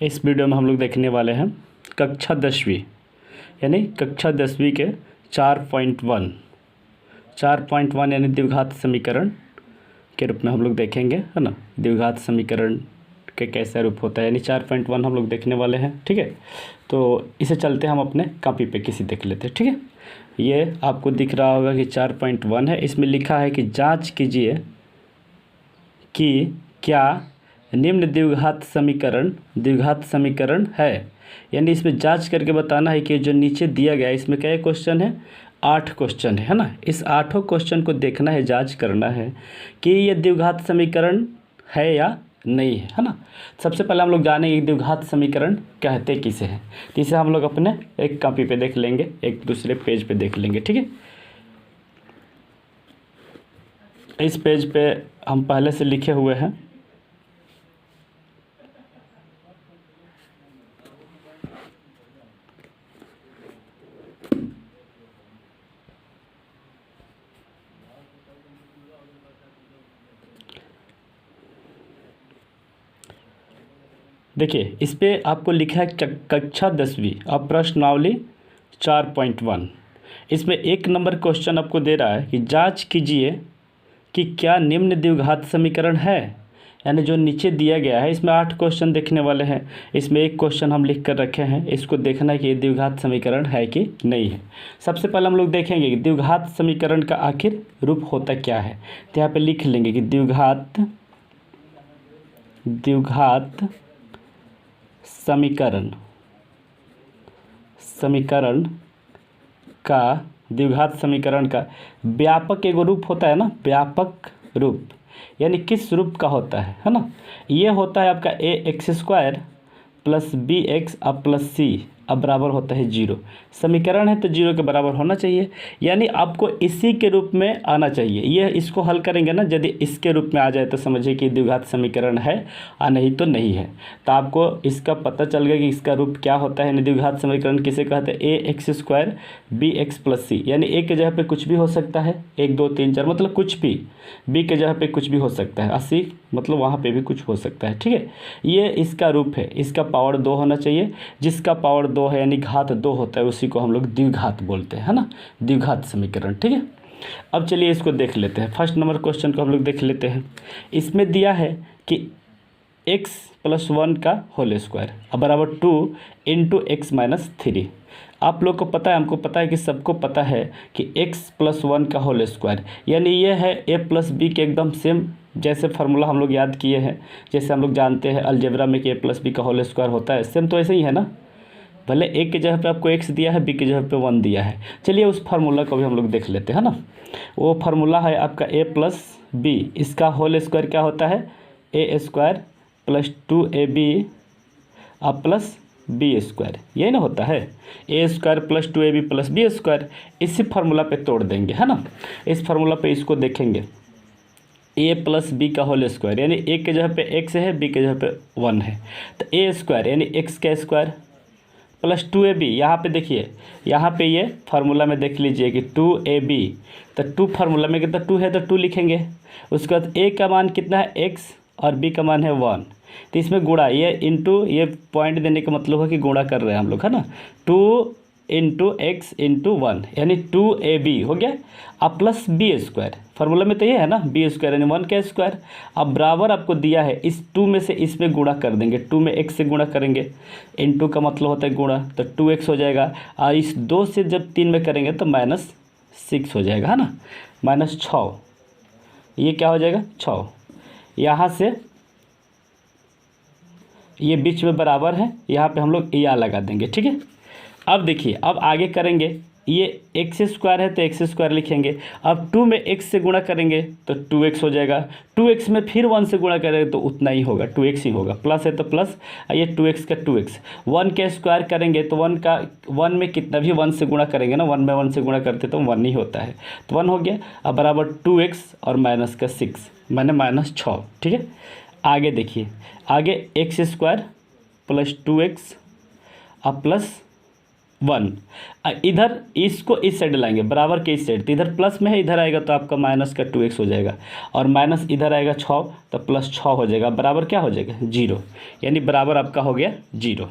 इस वीडियो में हम लोग देखने वाले हैं कक्षा 10वीं यानी कक्षा 10वीं के 4.1 यानी द्विघात समीकरण के रूप में हम लोग देखेंगे, है ना। द्विघात समीकरण के कैसा रूप होता है, यानी 4.1 हम लोग देखने वाले हैं। ठीक है, तो इसे चलते हम अपने कॉपी पे किसी देख लेते हैं। ठीक है, ये आपको दिख रहा होगा कि 4.1 है। इसमें लिखा है कि जांच कीजिए कि क्या निम्न द्विघात समीकरण है। यानी इसमें जांच करके बताना है कि जो नीचे दिया गया है इसमें क्या क्वेश्चन है, 8 क्वेश्चन है ना। इस 8 क्वेश्चन को देखना है, जांच करना है कि ये द्विघात समीकरण है या नहीं है ना। सबसे पहले हम लोग जानेंगे द्विघात समीकरण कहते किसे हैं। तो इसे हम लोग अपने एक कॉपी पे देख लेंगे, एक दूसरे पेज पे देख लेंगे। ठीक है, इस पेज पे हम पहले से लिखे हुए हैं। देखिए, इस पे आपको लिखा है कक्षा 10वीं अब प्रश्नावली 4.1। इसमें 1 नंबर क्वेश्चन आपको दे रहा है कि जांच कीजिए कि क्या निम्न द्विघात समीकरण है। यानी जो नीचे दिया गया है इसमें 8 क्वेश्चन देखने वाले हैं। इसमें एक क्वेश्चन हम लिख कर रखे हैं, इसको देखना है कि ये द्विघात समीकरण है कि नहीं है। सबसे पहले हम लोग देखेंगे कि द्विघात समीकरण का आखिर रूप होता क्या है। तो यहाँ पे लिख लेंगे कि द्विघात द्विघात समीकरण का व्यापक एगो रूप होता है ना, व्यापक रूप यानी किस रूप का होता है ना। ये होता है आपका ax² + bx अब +c अब बराबर होता है 0। समीकरण है तो 0 के बराबर होना चाहिए, यानी आपको इसी के रूप में आना चाहिए। ये इसको हल करेंगे ना, यदि इसके रूप में आ जाए तो समझिए कि द्विघात समीकरण है और नहीं तो नहीं है। तो आपको इसका पता चल गया कि इसका रूप क्या होता है। द्विघात समीकरण किसे कहते हैं, ax² bx + c। यानी a के जगह पे कुछ भी हो सकता है, 1 2 3 4 मतलब कुछ भी, b के जगह पे कुछ भी हो सकता है, 80 मतलब वहाँ पे भी कुछ हो सकता है। ठीक है, ये इसका रूप है। इसका पावर 2 होना चाहिए। जिसका पावर 2 है यानी घात 2 होता है, उसी को हम लोग द्विघात बोलते हैं, है ना, द्विघात समीकरण। ठीक है, अब चलिए इसको देख लेते हैं। फर्स्ट नंबर क्वेश्चन को हम लोग देख लेते हैं। इसमें दिया है कि x + 1 का होल स्क्वायर अब बराबर 2 × x - 3। आप लोग को पता है, हमको पता है कि सबको पता है कि x + 1 का होल स्क्वायर यानी ये है a + b के एकदम सेम जैसे फार्मूला हम लोग याद किए हैं। जैसे हम लोग जानते हैं अलजेब्रा में कि a + b का होल स्क्वायर होता है, सेम तो ऐसे ही है ना। भले a के जगह पे आपको x दिया है, b के जगह पे 1 दिया है। चलिए उस फार्मूला को भी हम लोग देख लेते हैं ना। वो फार्मूला है आपका a + b, इसका होल स्क्वायर क्या होता है, a² + 2ab अब +b², यही ना होता है, a² + 2ab + b²। इसी फार्मूला पे तोड़ देंगे, है ना। इस फार्मूला पे इसको देखेंगे, a + b का होल स्क्वायर यानी a के जगह पे x है, b के जगह पे 1 है, तो a² यानी x का स्क्वायर + 2ab। यहाँ पे देखिए, यहाँ पे ये फार्मूला में देख लीजिए कि 2ab, तो 2 फार्मूला में कितना 2 है तो 2 लिखेंगे। उसके बाद a का मान कितना है x और b का मान है 1, तो इसमें गुणा, ये इंटू, ये पॉइंट देने का मतलब है कि गुणा कर रहे हैं हम लोग, है ना। 2 × x × 1 यानी 2ab हो गया। अब +b², फार्मूला में तो ये है ना, b² यानी 1 का स्क्वायर। अब बराबर आपको दिया है, इस 2 में से इसमें गुणा कर देंगे, 2 में x से गुणा करेंगे, इंटू का मतलब होता है गुणा, तो 2x हो जाएगा। और इस 2 से जब 3 में करेंगे तो -6 हो जाएगा, है ना, -6। ये क्या हो जाएगा, 6। यहाँ से ये बीच में बराबर है, यहाँ पे हम लोग या लगा देंगे। ठीक है, अब देखिए, अब आगे करेंगे, ये x² है तो x² लिखेंगे। अब 2 में x से गुणा करेंगे तो 2x हो जाएगा। 2x में फिर 1 से गुणा करेंगे तो उतना ही होगा, 2x ही होगा, प्लस है तो प्लस, ये 2x का 2x। 1 का स्क्वायर करेंगे तो 1 में कितना भी 1 से गुणा करेंगे ना, 1 में 1 से गुणा करते तो 1 ही होता है, तो 1 हो गया। अब बराबर 2x और -6 मैंने -6। ठीक है, आगे देखिए, आगे x² + 2x अब 1। इधर इसको इस साइड लाएंगे, बराबर के इस साइड, तो इधर प्लस में है, इधर आएगा तो आपका माइनस का 2x हो जाएगा, और माइनस इधर आएगा 6 तो प्लस 6 हो जाएगा, बराबर क्या हो जाएगा 0, यानी बराबर आपका हो गया 0।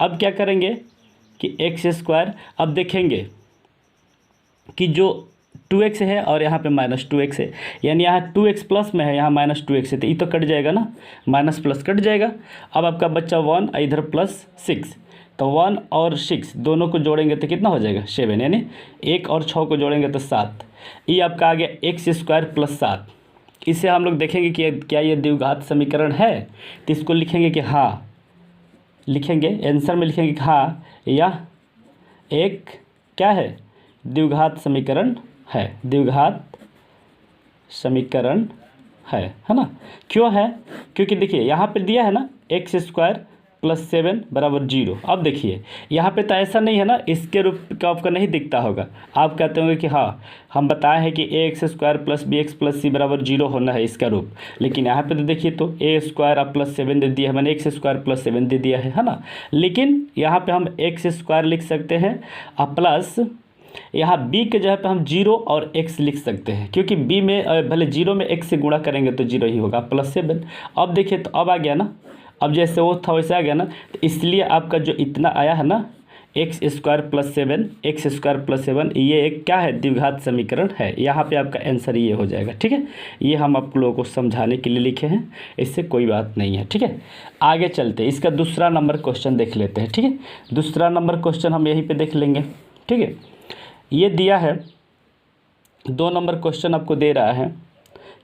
अब क्या करेंगे कि x², अब देखेंगे कि जो 2x है और यहाँ पे -2x है, यानी यहाँ 2x प्लस में है, यहाँ -2x है, तो ये तो कट जाएगा ना, माइनस प्लस कट जाएगा। अब आपका बच्चा 1, इधर +6, तो 1 और 6 दोनों को जोड़ेंगे तो कितना हो जाएगा 7, यानी 1 और 6 को जोड़ेंगे तो 7। ये आपका आ गया x² + 7। इसे हम लोग देखेंगे कि क्या ये द्विघात समीकरण है, तो इसको लिखेंगे कि हाँ, लिखेंगे आंसर में लिखेंगे कि हाँ यह एक क्या है, द्विघात समीकरण है, द्विघात समीकरण है ना। क्यों है, क्योंकि देखिए यहाँ पे दिया है ना x² + 7 = 0। अब देखिए यहाँ पे तो ऐसा नहीं है ना, इसके रूप का आपका नहीं दिखता होगा, आप कहते होंगे कि हाँ हम बताए हैं कि ax² + bx + c = 0 होना है इसका रूप, लेकिन यहाँ पे तो देखिए तो a² + 7 दे दिया है, मैंने x² + 7 दे दिया है ना। लेकिन यहाँ पे हम x² लिख सकते हैं और प्लस यहाँ b के जगह पे हम 0 और x लिख सकते हैं, क्योंकि b में भले 0 में x से गुणा करेंगे तो 0 ही होगा, +7। अब देखिए तो अब आ गया ना, अब जैसे वो था वैसे आ गया ना, तो इसलिए आपका जो इतना आया है ना x² + 7, x² + 7, ये एक क्या है, द्विघात समीकरण है। यहाँ पे आपका आंसर ये हो जाएगा, ठीक है। ये हम आप लोगों को समझाने के लिए लिखे हैं, इससे कोई बात नहीं है, ठीक है। आगे चलते हैं, इसका दूसरा नंबर क्वेश्चन देख लेते हैं, ठीक है। दूसरा नंबर क्वेश्चन हम यहीं पर देख लेंगे, ठीक है। ये दिया है 2 नंबर क्वेश्चन आपको दे रहा है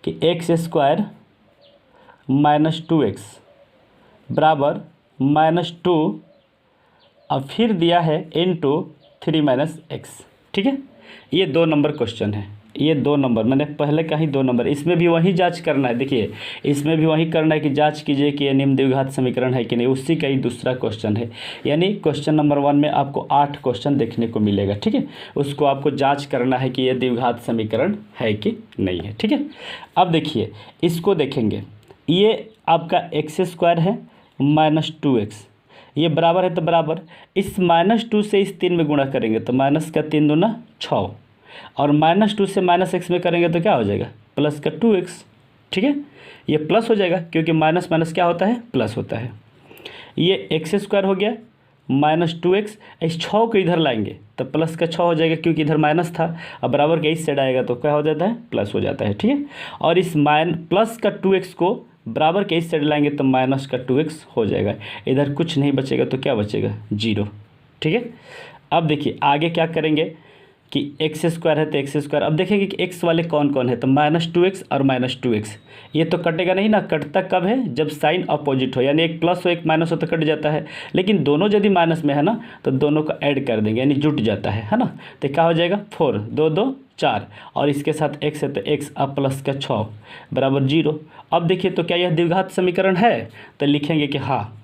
कि x² - 2x बराबर -2, और फिर दिया है × 3 - x, ठीक है। ये 2 नंबर क्वेश्चन है, ये 2 नंबर मैंने पहले का ही 2 नंबर, इसमें भी वही जांच करना है। देखिए इसमें भी वही करना है कि जांच कीजिए कि ये निम्न द्विघात समीकरण है कि नहीं, उसी का ही दूसरा क्वेश्चन है। यानी क्वेश्चन नंबर 1 में आपको 8 क्वेश्चन देखने को मिलेगा, ठीक है। उसको आपको जांच करना है कि ये द्विघात समीकरण है कि नहीं है, ठीक है। अब देखिए इसको देखेंगे, ये आपका x² है -2x, ये बराबर है तो बराबर, इस -2 से इस 3 में गुणा करेंगे तो माइनस का 3 दूना 6, और -2 से -x में करेंगे तो क्या हो जाएगा +2x, ठीक है। ये प्लस हो जाएगा क्योंकि माइनस माइनस क्या होता है, प्लस होता है। ये x² हो गया -2x, इस 6 को इधर लाएंगे तो प्लस का 6 हो जाएगा क्योंकि इधर माइनस था, अब बराबर के इस साइड आएगा तो क्या हो जाता है, प्लस हो जाता है, ठीक है। और इस प्लस का 2x को बराबर के इस साइड लाएंगे तो माइनस का 2x हो जाएगा, इधर कुछ नहीं बचेगा तो क्या बचेगा 0, ठीक है। अब देखिए आगे क्या करेंगे कि x² है तो x², अब देखेंगे कि x वाले कौन कौन है, तो -2x और -2x, ये तो कटेगा नहीं ना, कटता कब है, जब साइन अपोजिट हो, यानी एक प्लस हो एक माइनस हो तो कट जाता है, लेकिन दोनों यदि माइनस में है ना तो दोनों को ऐड कर देंगे, यानी जुट जाता है ना। तो क्या हो जाएगा 4, 2 2 4, और इसके साथ x है तो x अब प्लस का 6 = 0। अब देखिए तो क्या यह द्विघात समीकरण है, तो लिखेंगे कि हाँ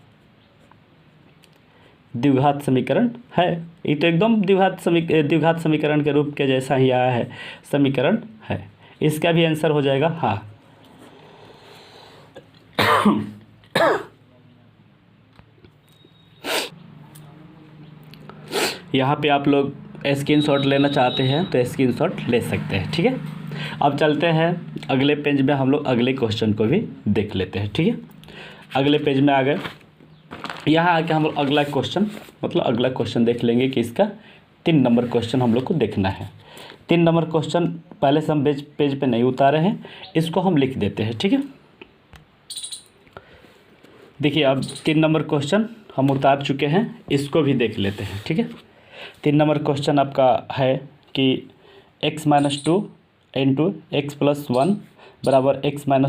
द्विघात समीकरण है, ये तो एकदम द्विघात समीकरण के रूप के जैसा ही आया है, समीकरण है, इसका भी आंसर हो जाएगा हाँ। यहाँ पे आप लोग स्क्रीनशॉट लेना चाहते हैं तो स्क्रीनशॉट ले सकते हैं, ठीक है। अब चलते हैं अगले पेज में, हम लोग अगले क्वेश्चन को भी देख लेते हैं, ठीक है। अगले पेज में आ गए, यहाँ आके हम लोग अगला क्वेश्चन देख लेंगे कि इसका 3 नंबर क्वेश्चन हम लोग को देखना है। 3 नंबर क्वेश्चन पहले से हम पेज पे नहीं उतारे हैं, इसको हम लिख देते हैं, ठीक है। देखिए अब 3 नंबर क्वेश्चन हम उतार चुके हैं, इसको भी देख लेते हैं, ठीक है। 3 नंबर क्वेश्चन आपका है कि x - 2 × x + 1 बराबर x - 1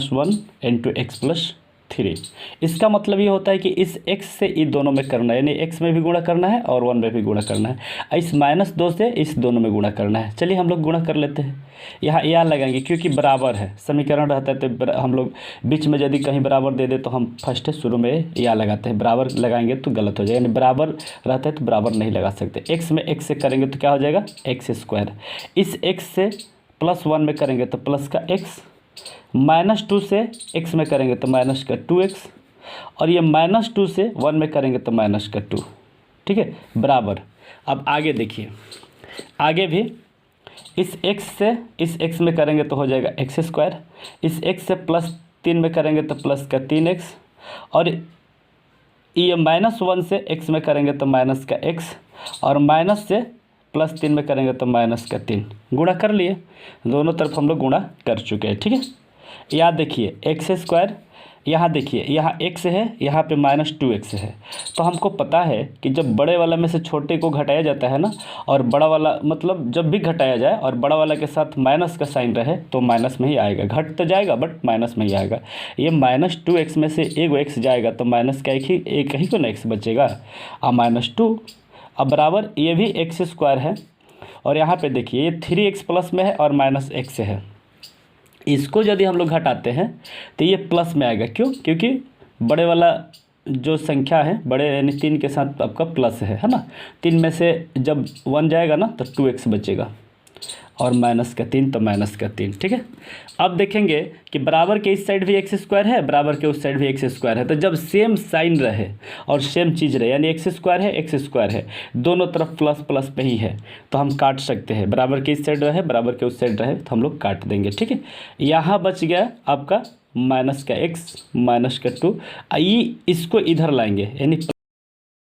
× x + 3। इसका मतलब ये होता है कि इस x से इन दोनों में करना है, यानी x में भी गुणा करना है और 1 में भी गुणा करना है, इस -2 से इस दोनों में गुणा करना है। चलिए हम लोग गुणा कर लेते हैं, यहाँ या लगाएंगे क्योंकि बराबर है, समीकरण रहता है तो हम लोग बीच में यदि कहीं बराबर दे दे तो हम फर्स्ट शुरू में या लगाते हैं, बराबर लगाएंगे तो गलत हो जाएगा, यानी बराबर रहता है तो बराबर नहीं लगा सकते। x में x से करेंगे तो क्या हो जाएगा x², इस x से +1 में करेंगे तो प्लस का x, -2 से x में करेंगे तो माइनस का 2x, और ये -2 से 1 में करेंगे तो माइनस का 2, ठीक है, बराबर। अब आगे देखिए, आगे भी इस x से इस x में करेंगे तो हो जाएगा एक्स स्क्वायर, इस x से +3 में करेंगे तो प्लस का 3x, और ये -1 से x में करेंगे तो माइनस का x, और माइनस से +3 में करेंगे तो माइनस का 3। गुणा कर लिए, दोनों तरफ हम लोग गुणा कर चुके हैं, ठीक है। याद देखिए एक्स स्क्वायर, यहाँ देखिए यहाँ x है, यहाँ पे -2x है। तो हमको पता है कि जब बड़े वाला में से छोटे को घटाया जाता है ना, और बड़ा वाला मतलब जब भी घटाया जाए और बड़ा वाला के साथ माइनस का साइन रहे तो माइनस में ही आएगा, घट तो जाएगा बट माइनस में ही आएगा। ये -2x में से एक x जाएगा तो माइनस का एक ही को ना x बचेगा, -2। अब बराबर ये भी एक्स स्क्वायर है, और यहाँ पे देखिए ये 3x प्लस में है और -x है। इसको यदि हम लोग घटाते हैं तो ये प्लस में आएगा, क्यों? क्योंकि बड़े वाला जो संख्या है, बड़े यानी 3 के साथ आपका प्लस है ना। 3 में से जब 1 जाएगा ना तो 2x बचेगा, और -3 तो -3, ठीक है। अब देखेंगे कि बराबर के इस साइड भी एक्स स्क्वायर है, बराबर के उस साइड भी एक्स स्क्वायर है। तो जब सेम साइन रहे और सेम चीज़ रहे, यानी एक्स स्क्वायर है, दोनों तरफ प्लस प्लस पे ही है, तो हम काट सकते हैं। बराबर के इस साइड रहे, बराबर के उस साइड रहे, तो हम लोग काट देंगे, ठीक है। यहाँ बच गया आपका -x -2। इसको इधर लाएंगे, यानी